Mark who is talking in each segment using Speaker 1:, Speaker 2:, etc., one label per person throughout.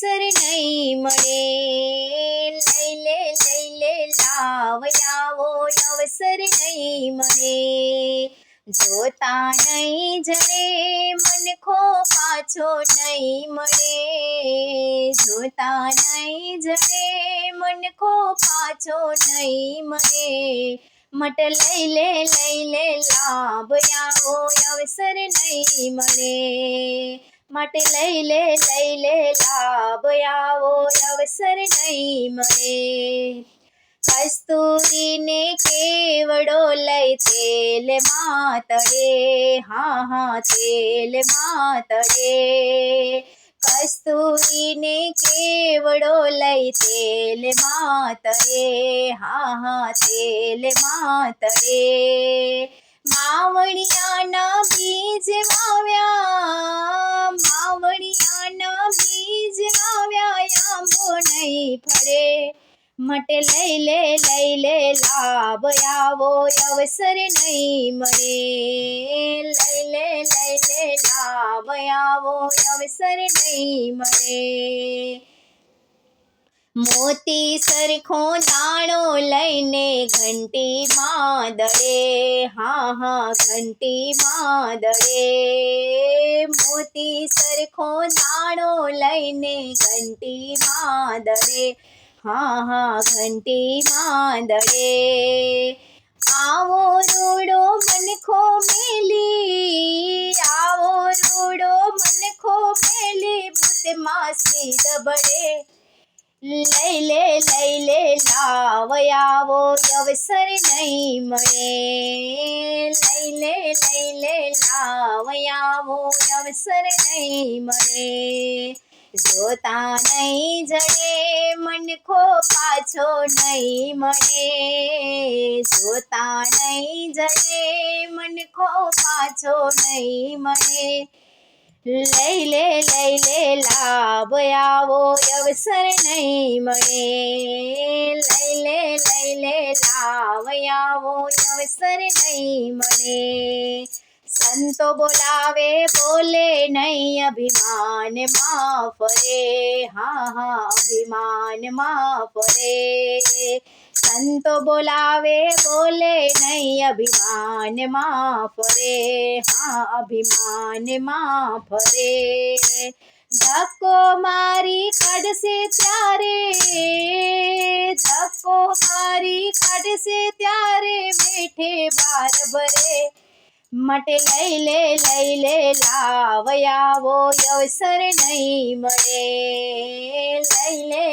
Speaker 1: અવસર નહીં મળે. લઈ લે લાવ આવો અવસર નહીં મળે. જોતા નહીં જડે મનખો પાછો નહીં મળે. જોતા નહીં જડે મનખો પાછો નહીં મળે. મટ લઈ લે લાભ આવો અવસર નહીં મળે. માટે લઈ લે લાભ આવો અવસર નહીં મળે. કસ્તુરીને કેવડો લઈ તેલ માતળે. હા તેલ માતળે. કસ્તુરીને કેવડો લઈ તેલ માતળે. હા તેલ માતળે. માવણિયાના બીજ વાવ્યા. માવણિયાના બીજ વાવ્યા આંબો નહીં ફળે. મટે લઈ લે લાભ આવો અવસર નહીં મળે. લઈ લે લાભ આવો અવસર નહીં મળે. મોતી સરખો દાણો લઈને ઘંટીમાં દળે. હા ઘંટીમાં દળે. મોતી સરખો દાણો લઈને ઘંટીમાં દળે. હા ઘંટીમાં દળે. આવો રૂડો મનખો મેલી. આવો રૂડો મનખો મેલી ભૂતમાં સીધ બળે. લઈ લે લાવ આવો અવસર નહીં મળે. લઈ લે લાવ આવો અવસર નહીં મળે. જોતા નહીં જડે મનખો પાછો નહીં મળે. જોતા નહીં જડે મનખો પાછો નહીં મળે. લઈ લે લાભ આવો અવસર નહીં મળે. લઈ લે લાભ આવો અવસર નહીં મળે. સંતો બોલાવે બોલે નહીં અભિમાનમાં ફરે. હા અભિમાનમાં ફરે. સંતો બોલાવે બોલે નહીં અભિમાનમાં ફરે. હા અભિમાનમાં ફરે. ધક્કો મારી કાઢશે ત્યારે. ધક્કો મારી કાઢશે ત્યારે બેઠે બાર ભરે. મટે લઈ લે લાવ આવો અવસર નહીં મળે. લઈ લે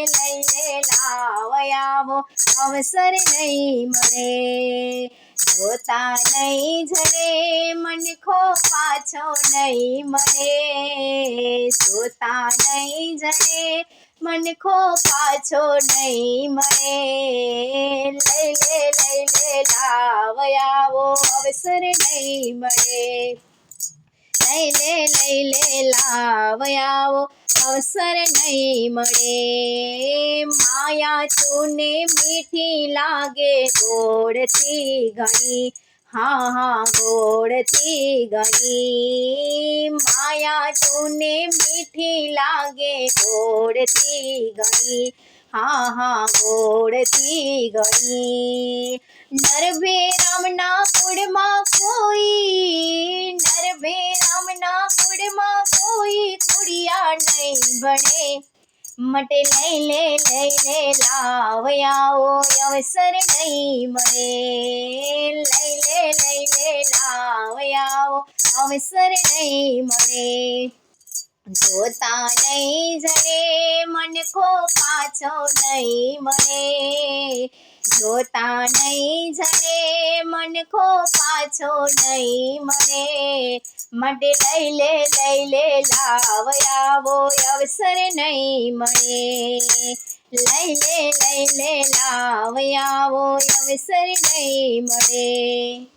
Speaker 1: લાવ આવો અવસર નહીં મળે. જોતા નહીં જડે મનખો પાછો નહીં મળે. જોતા નહીં જડે મનખો પાછો નહીં મળે. લઈ લે લાવ આવો અવસર નહીં મળે. લઈ લે લાવ આવો અવસર નહીં મળે. માયા તુને મીઠી લાગે ગોળથી ઘણી. હા ગોળથી ઘણી. માયા તુને મીઠી લાગે ગોળથી ઘણી. હા ગોળથી ઘણી. નરભેરામના કુળમાં કોઈ. નરભેરામના કુળમાં કોઈ કુડિયા નહીં ભણે. મટે લઈ લે લાવ આવો અવસર નહીં મળે. લઈ લે લાવ આવો અવસર નહીં મળે. જોતા નહીં જડે મનખો પાછો નહીં મળે. જોતા નહીં જડે મનખો પાછો નહીં મળે. માટે લઈ લે લાવ આવો અવસર નહીં મળે. લઈ લે લાવ આવો અવસર નહીં મળે.